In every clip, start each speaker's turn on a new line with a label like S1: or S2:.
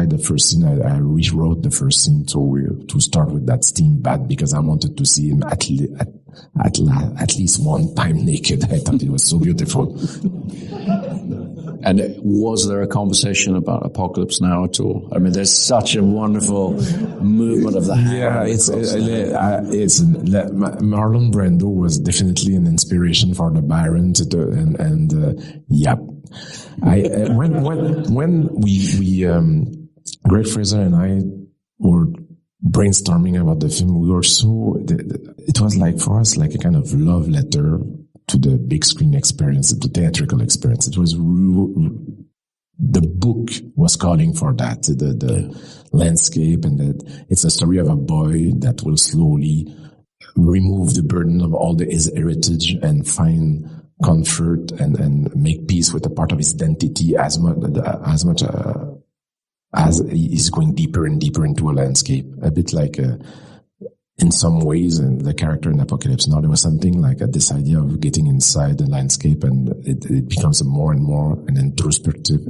S1: why the first scene, I rewrote the first scene to start with that steam bath, because I wanted to see him at least one time naked. I thought it was so beautiful.
S2: And was there a conversation about Apocalypse Now at all? I mean, there's such a wonderful movement of the hand.
S1: Yeah, Marlon Brando was definitely an inspiration for the Baron yeah. When we Greg Fraser and I were brainstorming about the film, we were it was like for us like a kind of love letter to the big screen experience, the theatrical experience. It was the book was calling for that, the landscape, and that it's a story of a boy that will slowly remove the burden of all his heritage and find comfort and make peace with a part of his identity as much as he's going deeper and deeper into a landscape. A bit like in some ways, and the character in Apocalypse Now, there was something like this idea of getting inside the landscape, and it becomes a more and more an introspective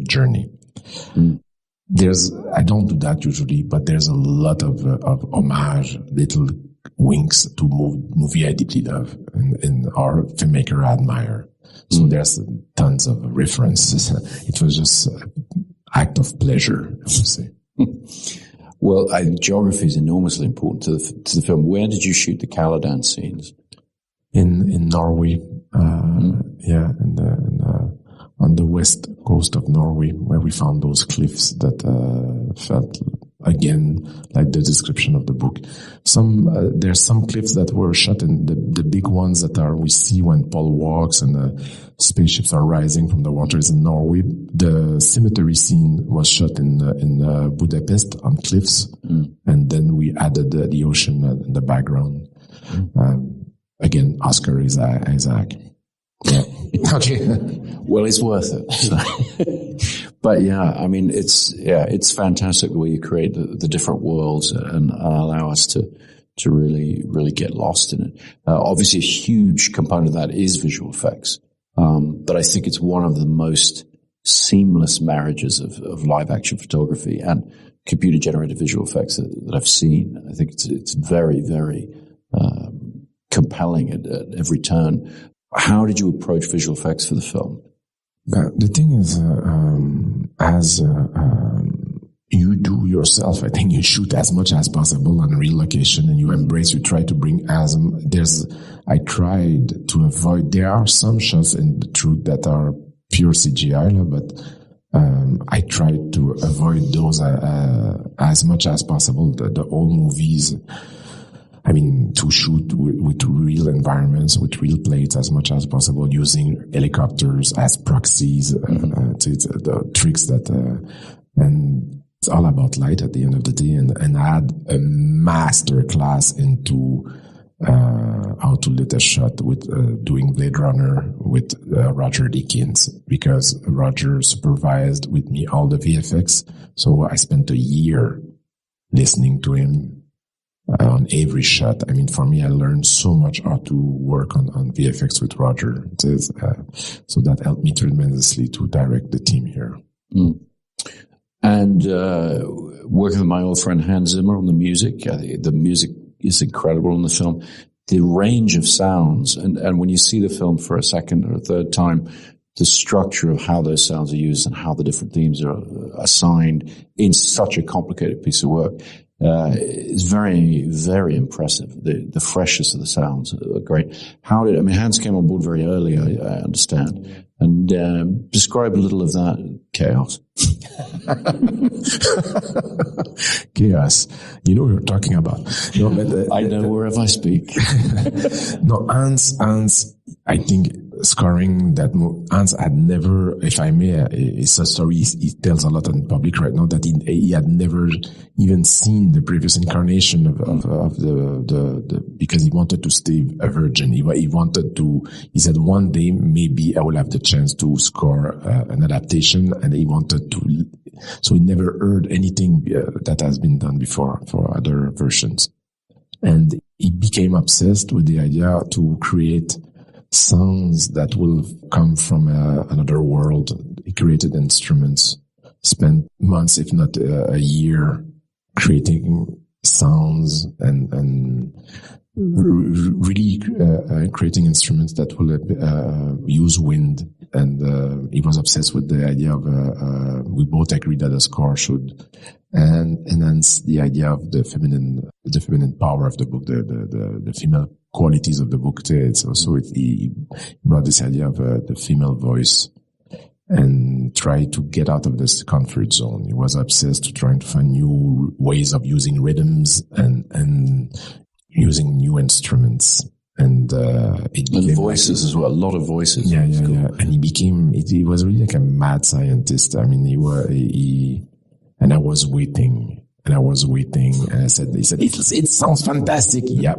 S1: journey. Mm. I don't do that usually, but there's a lot of homage, little winks to movie I deeply love and our filmmaker I admire. So there's tons of references. It was just an act of pleasure, I would say.
S2: Well, geography is enormously important to the film. Where did you shoot the Caladan scenes?
S1: In Norway, yeah, on the west coast of Norway, where we found those cliffs that felt again like the description of the book. There's some cliffs that were shot in the big ones that we see when Paul walks and the spaceships are rising from the waters in Norway. The cemetery scene was shot in Budapest on cliffs, and then we added the ocean in the background. Again, Oscar Isaac. Yeah. Okay.
S2: Well, it's worth it. But yeah, I mean, it's fantastic the way you create the different worlds and allow us to really, really get lost in it. Obviously a huge component of that is visual effects. But I think it's one of the most seamless marriages of live action photography and computer generated visual effects that I've seen. I think it's very, very, compelling at every turn. How did you approach visual effects for the film?
S1: The thing is, as you do yourself, I think you shoot as much as possible on real location, and you try to bring I tried to avoid, there are some shots in the truth that are pure CGI, but I tried to avoid those as much as possible. The old movies, I mean, to shoot with real environments, with real plates as much as possible, using helicopters as proxies, the tricks that, and it's all about light at the end of the day. And I had a master class into, how to let a shot with, doing Blade Runner with, Roger Deakins, because Roger supervised with me all the VFX. So I spent a year listening to him on every shot. I mean, for me, I learned so much how to work on VFX with Roger. So that helped me tremendously to direct the team here.
S2: Mm. And working with my old friend Hans Zimmer on the music, the music is incredible in the film. The range of sounds, and when you see the film for a second or a third time, the structure of how those sounds are used and how the different themes are assigned in such a complicated piece of work is very, very impressive. The freshness of the sounds are great. Hans came on board very early, I understand. And describe a little of that chaos.
S1: Chaos. You know what you're talking about. No, but,
S2: I know wherever I speak.
S1: No, Hans, I think scoring that Hans had never, if I may, it's a story he tells a lot in public right now, that he had never even seen the previous incarnation of the because he wanted to stay a virgin. He said one day maybe I will have the chance to score an adaptation, and he wanted to, so he never heard anything that has been done before for other versions. And he became obsessed with the idea to create sounds that will come from another world. He created instruments spent months, if not a year, creating sounds and really creating instruments that will use wind. And he was obsessed with the idea of we both agreed that the score should enhance the idea of the feminine power of the book, the female qualities of the book. He brought this idea of the female voice and try to get out of this comfort zone. He was obsessed to trying to find new ways of using rhythms and using new instruments. And
S2: voices as well, a lot of voices.
S1: Yeah. And he was really like a mad scientist. I mean, and I was waiting. And I said, he said, it sounds fantastic. Yeah.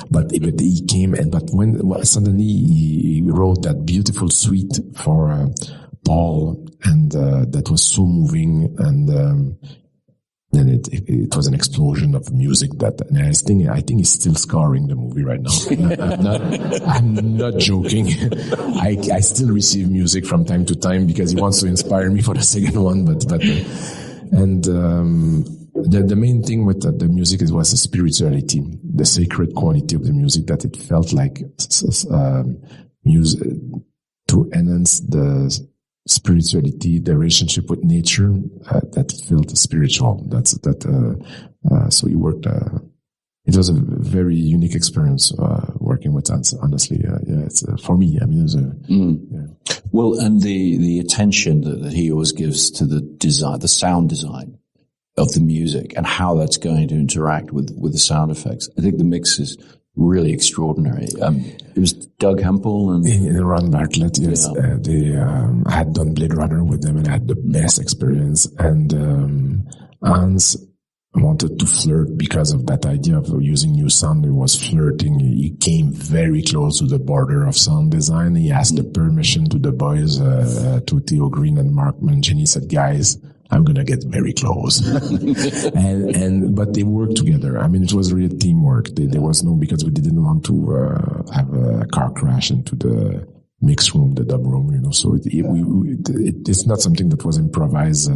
S1: But he came but when suddenly he wrote that beautiful suite for, Paul, and, that was so moving. And, then it was an explosion of music and I think he's still scoring the movie right now. I'm not joking. I still receive music from time to time because he wants to inspire me for the second one, the main thing with the music was the spirituality, the sacred quality of the music, that it felt like music to enhance the spirituality, the relationship with nature, that felt spiritual. So he worked, it was a very unique experience, working with Hans, honestly. It's for me, I mean, it was yeah.
S2: Well, and the attention that he always gives to the design, the sound design of the music and how that's going to interact with the sound effects. I think the mix is really extraordinary. It was Doug Hempel and
S1: Ron Bartlett. Yes, yeah. I had done Blade Runner with them and I had the best experience. And Hans wanted to flirt because of that idea of using new sound. He was flirting. He came very close to the border of sound design. He asked the permission to the boys, to Theo Green and Mark Mangini. He said, "Guys, I'm gonna get very close." But they worked together. I mean, it was really teamwork. There was no, because we didn't want to have a car crash into the mix room, the dub room, so it's not something that was improvised.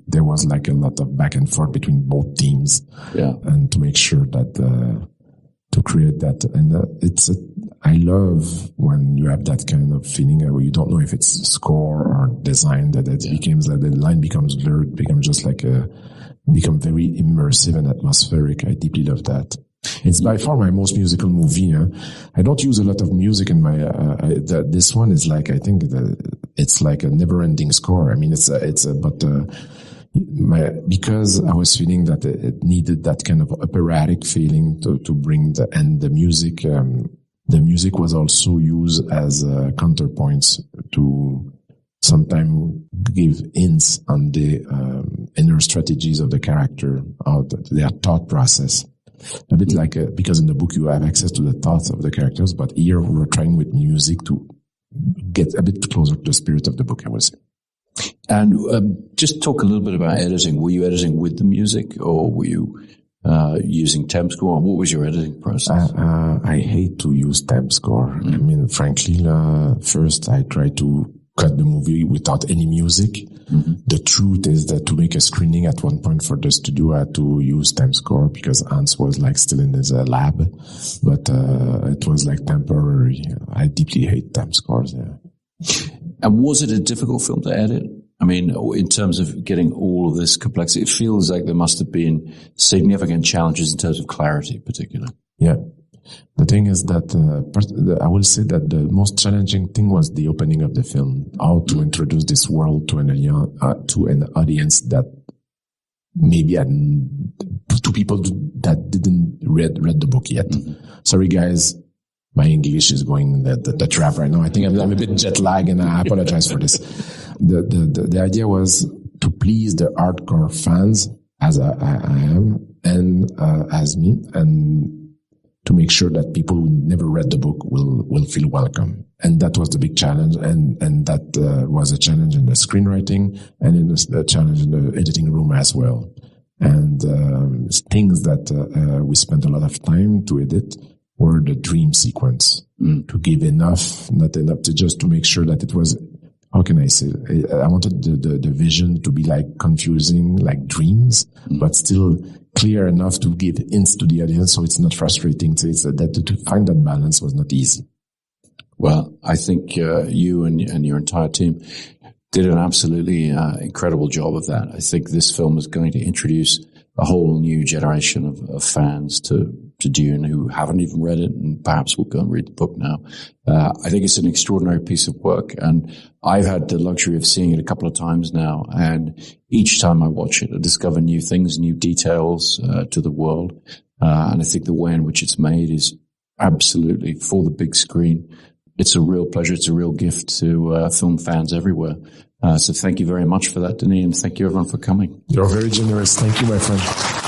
S1: There was like a lot of back and forth between both teams.
S2: Yeah.
S1: And to make sure that, to create that. And I love when you have that kind of feeling where you don't know if it's score or design, that it becomes like the line becomes blurred, becomes just like become very immersive and atmospheric. I deeply love that. It's by far my most musical movie. I don't use a lot of music in my, this one is like, I think it's like a never ending score. I mean, because I was feeling that it needed that kind of operatic feeling to bring the music, the music was also used as counterpoints to sometimes give hints on the inner strategies of the character, or their thought process. A bit like, because in the book you have access to the thoughts of the characters, but here we were trying with music to get a bit closer to the spirit of the book, I would say.
S2: And just talk a little bit about editing. Were you editing with the music, or were you using temp score? What was your editing process?
S1: I hate to use temp score. Mm-hmm. I mean, frankly, first I try to cut the movie without any music. Mm-hmm. The truth is that to make a screening at one point for the studio, I had to use temp score because Hans was like still in his lab, but it was like temporary. I deeply hate temp scores. Yeah.
S2: And was it a difficult film to edit? I mean, in terms of getting all of this complexity, it feels like there must have been significant challenges in terms of clarity, particularly.
S1: Yeah. The thing is that I will say that the most challenging thing was the opening of the film, how to introduce this world to an audience that maybe to people that didn't read the book yet. Mm-hmm. Sorry, guys. My English is going the trap right now. I think I'm a bit jet lagged, and I apologize for this. The idea was to please the hardcore fans, as I am, and as me, and to make sure that people who never read the book will feel welcome. And that was the big challenge, and that was a challenge in the screenwriting and in the challenge in the editing room as well. And things that we spent a lot of time to edit were the dream sequence, to give enough, not enough, to just to make sure that it was how can I say it? I wanted the vision to be like confusing, like dreams, but still clear enough to give hints to the audience, so it's not frustrating. So it's that to find that balance was not easy.
S2: Well, I think you and your entire team did an absolutely incredible job of that. I think this film is going to introduce a whole new generation of fans to Dune who haven't even read it and perhaps will go and read the book now. I think it's an extraordinary piece of work, and I've had the luxury of seeing it a couple of times now, and each time I watch it, I discover new things, new details to the world. And I think the way in which it's made is absolutely for the big screen. It's a real pleasure. It's a real gift to film fans everywhere. So thank you very much for that, Denis, and thank you everyone for coming.
S1: You're very generous. Thank you, my friend.